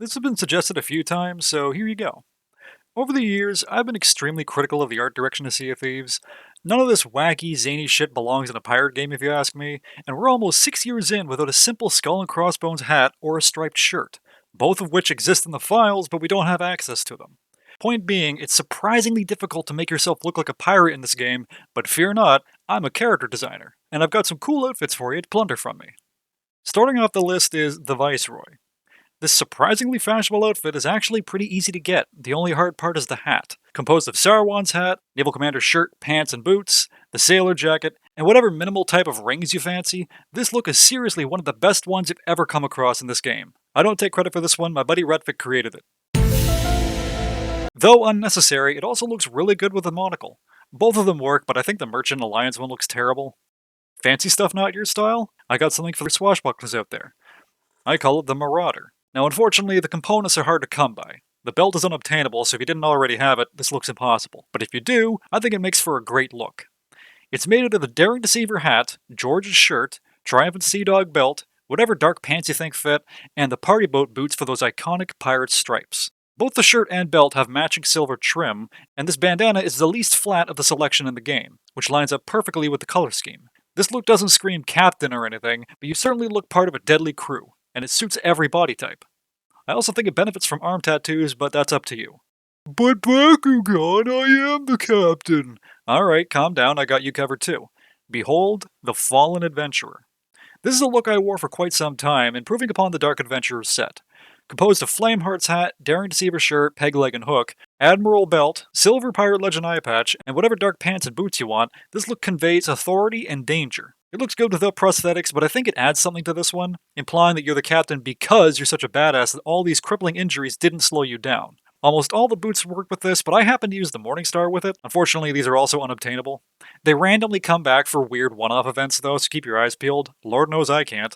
This has been suggested a few times, so here you go. Over the years, I've been extremely critical of the art direction of Sea of Thieves. None of this wacky, zany shit belongs in a pirate game if you ask me, and we're almost 6 years in without a simple skull and crossbones hat or a striped shirt, both of which exist in the files, but we don't have access to them. Point being, it's surprisingly difficult to make yourself look like a pirate in this game, but fear not, I'm a character designer, and I've got some cool outfits for you to plunder from me. Starting off the list is the Viceroy. This surprisingly fashionable outfit is actually pretty easy to get. The only hard part is the hat, composed of Sarwan's hat, Naval Commander's shirt, pants, and boots, the sailor jacket, and whatever minimal type of rings you fancy. This look is seriously one of the best ones you've ever come across in this game. I don't take credit for this one, my buddy Redvick created it. Though unnecessary, it also looks really good with a monocle. Both of them work, but I think the Merchant Alliance one looks terrible. Fancy stuff not your style? I got something for the swashbucklers out there. I call it the Marauder. Now, unfortunately, the components are hard to come by. The belt is unobtainable, so if you didn't already have it, this looks impossible. But if you do, I think it makes for a great look. It's made out of the Daring Deceiver hat, George's shirt, Triumphant Sea Dog belt, whatever dark pants you think fit, and the party boat boots for those iconic pirate stripes. Both the shirt and belt have matching silver trim, and this bandana is the least flat of the selection in the game, which lines up perfectly with the color scheme. This look doesn't scream captain or anything, but you certainly look part of a deadly crew, and it suits every body type. I also think it benefits from arm tattoos, but that's up to you. But Bakugan, I am the captain! Alright, calm down, I got you covered too. Behold, the Fallen Adventurer. This is a look I wore for quite some time, improving upon the Dark Adventurer's set. Composed of Flameheart's hat, Daring Deceiver shirt, peg leg and hook, Admiral belt, silver pirate legend eye patch, and whatever dark pants and boots you want, this look conveys authority and danger. It looks good without prosthetics, but I think it adds something to this one, implying that you're the captain because you're such a badass that all these crippling injuries didn't slow you down. Almost all the boots work with this, but I happen to use the Morningstar with it. Unfortunately, these are also unobtainable. They randomly come back for weird one-off events though, so keep your eyes peeled. Lord knows I can't.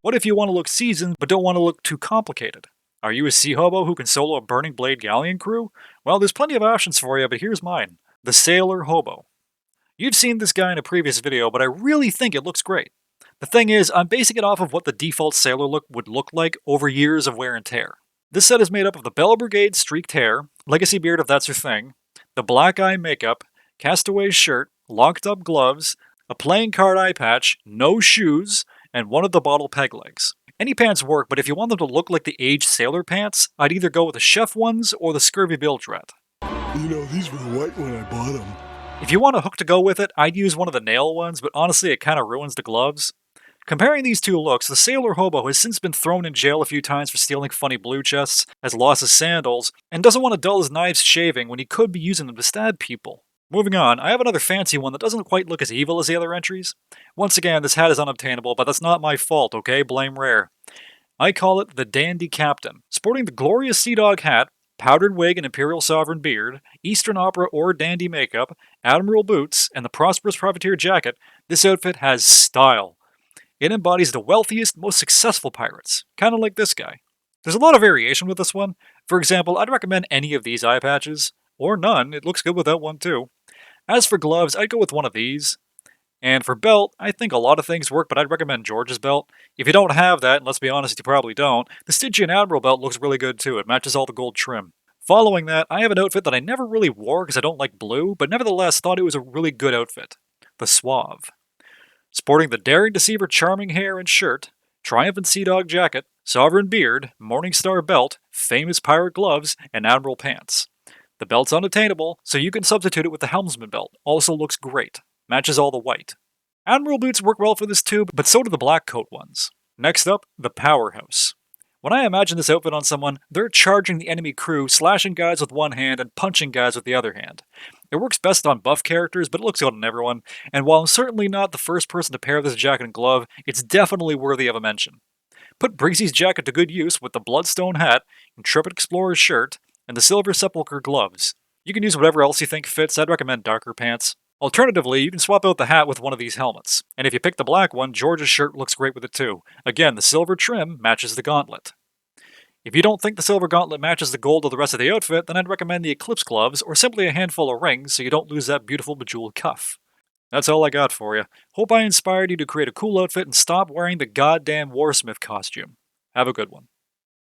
What if you want to look seasoned, but don't want to look too complicated? Are you a sea hobo who can solo a Burning Blade galleon crew? Well, there's plenty of options for you, but here's mine. The Sailor Hobo. You've seen this guy in a previous video, but I really think it looks great. The thing is, I'm basing it off of what the default sailor look would look like over years of wear and tear. This set is made up of the Bella Brigade streaked hair, legacy beard if that's your thing, the black eye makeup, castaway shirt, locked up gloves, a playing card eye patch, no shoes, and one of the bottle peg legs. Any pants work, but if you want them to look like the aged sailor pants, I'd either go with the chef ones or the scurvy bilge rat. You know, these were white when I bought them. If you want a hook to go with it, I'd use one of the nail ones, but honestly it kinda ruins the gloves. Comparing these two looks, the Sailor Hobo has since been thrown in jail a few times for stealing funny blue chests, has lost his sandals, and doesn't want to dull his knives shaving when he could be using them to stab people. Moving on, I have another fancy one that doesn't quite look as evil as the other entries. Once again, this hat is unobtainable, but that's not my fault, okay? Blame Rare. I call it the Dandy Captain. Sporting the glorious Sea Dog hat, powdered wig and Imperial Sovereign beard, Eastern Opera or dandy makeup, Admiral boots, and the Prosperous Privateer jacket, this outfit has style. It embodies the wealthiest, most successful pirates, kinda like this guy. There's a lot of variation with this one. For example, I'd recommend any of these eye patches, or none, it looks good without one too. As for gloves, I'd go with one of these. And for belt, I think a lot of things work, but I'd recommend George's belt. If you don't have that, and let's be honest, you probably don't, the Stygian Admiral belt looks really good too, it matches all the gold trim. Following that, I have an outfit that I never really wore because I don't like blue, but nevertheless thought it was a really good outfit. The Suave. Sporting the Daring Deceiver charming hair and shirt, Triumphant Sea Dog jacket, Sovereign beard, Morningstar belt, famous pirate gloves, and Admiral pants. The belt's unattainable, so you can substitute it with the Helmsman belt. Also looks great. Matches all the white. Admiral boots work well for this too, but so do the black coat ones. Next up, the Powerhouse. When I imagine this outfit on someone, they're charging the enemy crew, slashing guys with one hand and punching guys with the other hand. It works best on buff characters, but it looks good on everyone, and while I'm certainly not the first person to pair this jacket and glove, it's definitely worthy of a mention. Put Briggsy's jacket to good use with the Bloodstone hat, Intrepid Explorer's shirt, and the Silver Sepulchre gloves. You can use whatever else you think fits, I'd recommend darker pants. Alternatively, you can swap out the hat with one of these helmets, and if you pick the black one, George's shirt looks great with it too. Again, the silver trim matches the gauntlet. If you don't think the silver gauntlet matches the gold of the rest of the outfit, then I'd recommend the Eclipse gloves, or simply a handful of rings so you don't lose that beautiful bejeweled cuff. That's all I got for you. Hope I inspired you to create a cool outfit and stop wearing the goddamn warsmith costume. Have a good one.